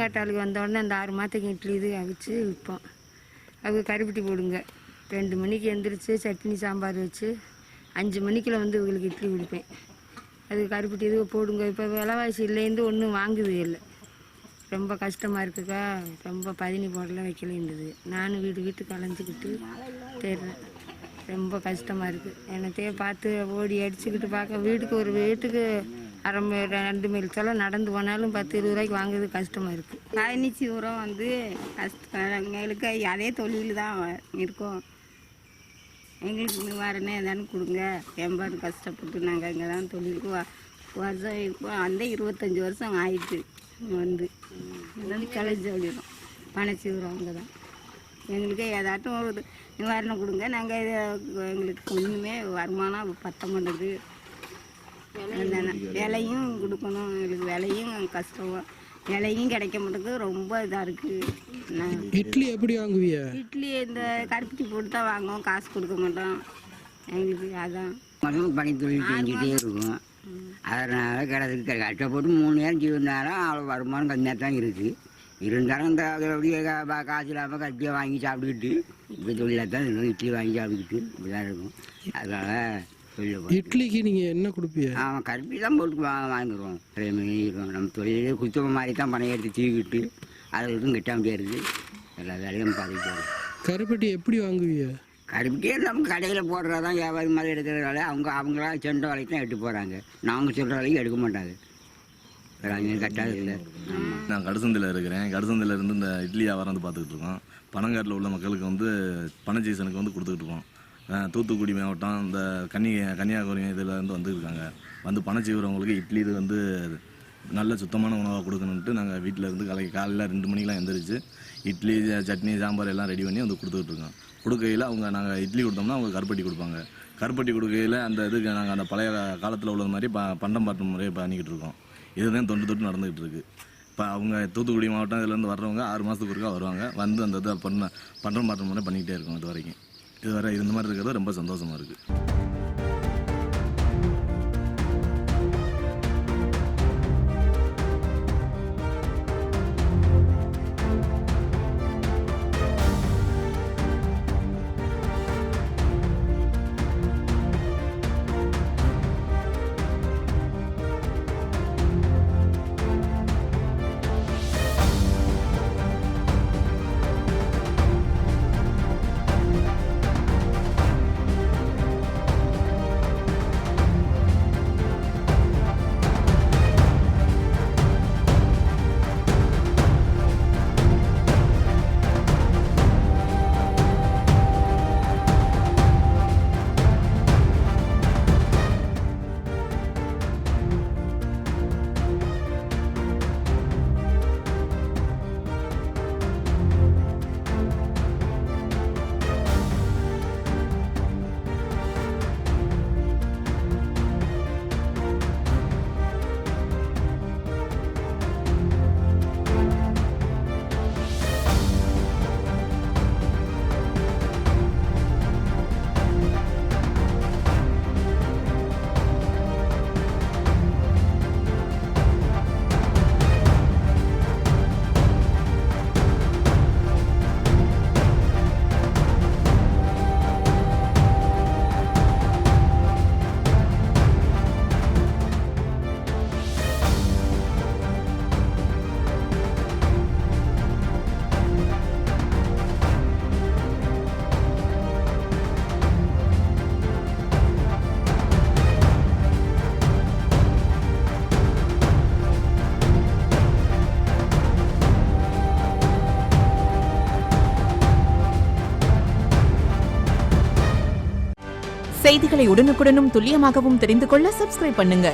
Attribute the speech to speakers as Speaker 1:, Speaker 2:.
Speaker 1: காட்டாளுக்கு வந்தோடனே அந்த 6 மாதத்துக்கு இட்லி இது அவிச்சு விற்போம். அவங்க கருப்பட்டி போடுங்க. 2 மணிக்கு எழுந்திரிச்சு சட்னி சாம்பார் வச்சு 5 மணிக்குள்ள வந்து இவங்களுக்கு இட்லி கொடுப்பேன். அது கருப்பட்டி இது போடுங்க. இப்போ விலைவாசி இல்லைந்து ஒன்றும் வாங்குது இல்லை. ரொம்ப கஷ்டமாக இருக்குக்கா. ரொம்ப பதினி போடல வைக்கலேன்றது. நானும் வீட்டுக்கு அலைஞ்சிக்கிட்டு தேடுறேன். ரொம்ப கஷ்டமாக இருக்குது. என்னத்தையே பார்த்து ஓடி அடிச்சுக்கிட்டு பார்க்க வீட்டுக்கு 2 மைல் தொலை நடந்து போனாலும் 10-20 ரூபாய்க்கு வாங்குறது கஷ்டமாக இருக்குது.
Speaker 2: பயணிச்சு உரம் வந்து எங்களுக்கு அதே தொழில் தான் இருக்கோம். எங்களுக்கு நிவாரணம் எதானு கொடுங்க. எம்பாடு கஷ்டப்பட்டு நாங்கள் இங்கே தான் தொழிலுக்கு வருஷம் இப்போ அந்த 25 வருஷம் ஆயிடுச்சு. வந்து கலைஞ்சி ஓடிடும். பனைச்சி உரம் அங்கே தான். எங்களுக்கு ஏதாட்டும் ஒரு நிவாரணம் கொடுங்க. நாங்கள் எங்களுக்கு ஒன்றுமே வருமானம் பத்த மாட்டேது. விலையும் கொடுக்கணும். எங்களுக்கு விலையும் கஷ்டம். விலையும் கிடைக்க மாட்டேங்குது. ரொம்ப இதாக இருக்குது.
Speaker 3: இட்லி எப்படி வாங்குவீங்க?
Speaker 2: இட்லி இந்த கருப்பட்டி போட்டு தான் வாங்குவோம். காசு கொடுக்க மாட்டோம். எங்களுக்கு அதான்
Speaker 4: பனி தொழில் செஞ்சுட்டே இருக்கும். அதனால் கிடக்கு கஷ்டப்பட்டு 3 நேரம் செய்வதாலும் அவ்வளோ வருமானம் கம்மியாக தான் இருக்குது. இருந்தாலும் இந்த அப்படியே காசு இல்லாமல் கட்டியை வாங்கி சாப்பிட்டுக்கிட்டு இப்படி தொழிலாக தான் இருக்கும். இட்லி வாங்கி சாப்பிட்டுக்கிட்டு இப்படி தான் இருக்கும். அதனால்
Speaker 3: இட்லிக்கு நீங்கள் என்ன கொடுப்பீங்க?
Speaker 4: ஆமாம், கருப்பி தான் போட்டு வாங்கிடுவோம். இருக்கும். நம்ம தொழிலே குத்துவ மாதிரி தான் பணம் எடுத்து தூக்கிட்டு அதுக்கும் கிட்ட முடியாது. எல்லா வேலையும் பாதிக்காது.
Speaker 3: கருப்பட்டி எப்படி வாங்குவீங்க?
Speaker 4: கருப்பட்டியே நம்ம கடையில் போடுறதான் வியாபாரி மாதிரி எடுக்கிறதால அவங்களாம் சென்ற வேலைக்கு தான் எடுத்து போகிறாங்க. நாங்கள் சொல்கிற வேலைக்கு எடுக்க மாட்டாங்க. அங்கே கட்டாது இல்லை.
Speaker 5: நான் கடுசந்தையில் இருக்கிறேன். கடுசந்தையில் இருந்து இந்த இட்லி வியாபாரம் வந்து பார்த்துக்கிட்டு இருக்கோம். பனங்காட்டில் உள்ள மக்களுக்கு வந்து பனை சீசனுக்கு வந்து கொடுத்துக்கிட்டு இருக்கோம். தூத்துக்குடி மாவட்டம் இந்த கன்னியாகுமரி இதில் இருந்து வந்துருக்காங்க. வந்து பனைச்சீவுறவங்களுக்கு இட்லி இது வந்து நல்ல சுத்தமான உணவாக கொடுக்கணுன்ட்டு நாங்கள் வீட்டில் இருந்து காலையில் 2 மணிக்கெலாம் எழுந்திரிச்சு இட்லி சட்னி சாம்பார் எல்லாம் ரெடி பண்ணி வந்து கொடுத்துக்கிட்டு இருக்கோம். கொடுக்கையில் நாங்கள் இட்லி கொடுத்தோம்னா அவங்க கருப்பட்டி கொடுப்பாங்க. கருப்பட்டி கொடுக்கையில் அந்த இதுக்கு நாங்கள் அந்த பழைய காலத்தில் உள்ளது மாதிரி பண்டம் பாட்டு முறையை பண்ணிக்கிட்டு இருக்கோம். இதுதான் தொட்டு நடந்துக்கிட்டு இருக்குது. இப்போ அவங்க தூத்துக்குடி மாவட்டம் இதுலேருந்து வர்றவங்க 6 மாதத்துக்கு ஒருக்கா வருவாங்க. வந்து அந்த இதை பண்டம் பாட்டு முறை பண்ணிக்கிட்டே இருக்கோம். இது வரைக்கும் இதுவரை இந்த மாதிரி இருக்கிறது ரொம்ப சந்தோஷமாக இருக்குது.
Speaker 6: செய்திகளை உடனுக்குடனும் துல்லியமாகவும் தெரிந்து கொள்ள சப்ஸ்கிரைப் பண்ணுங்க.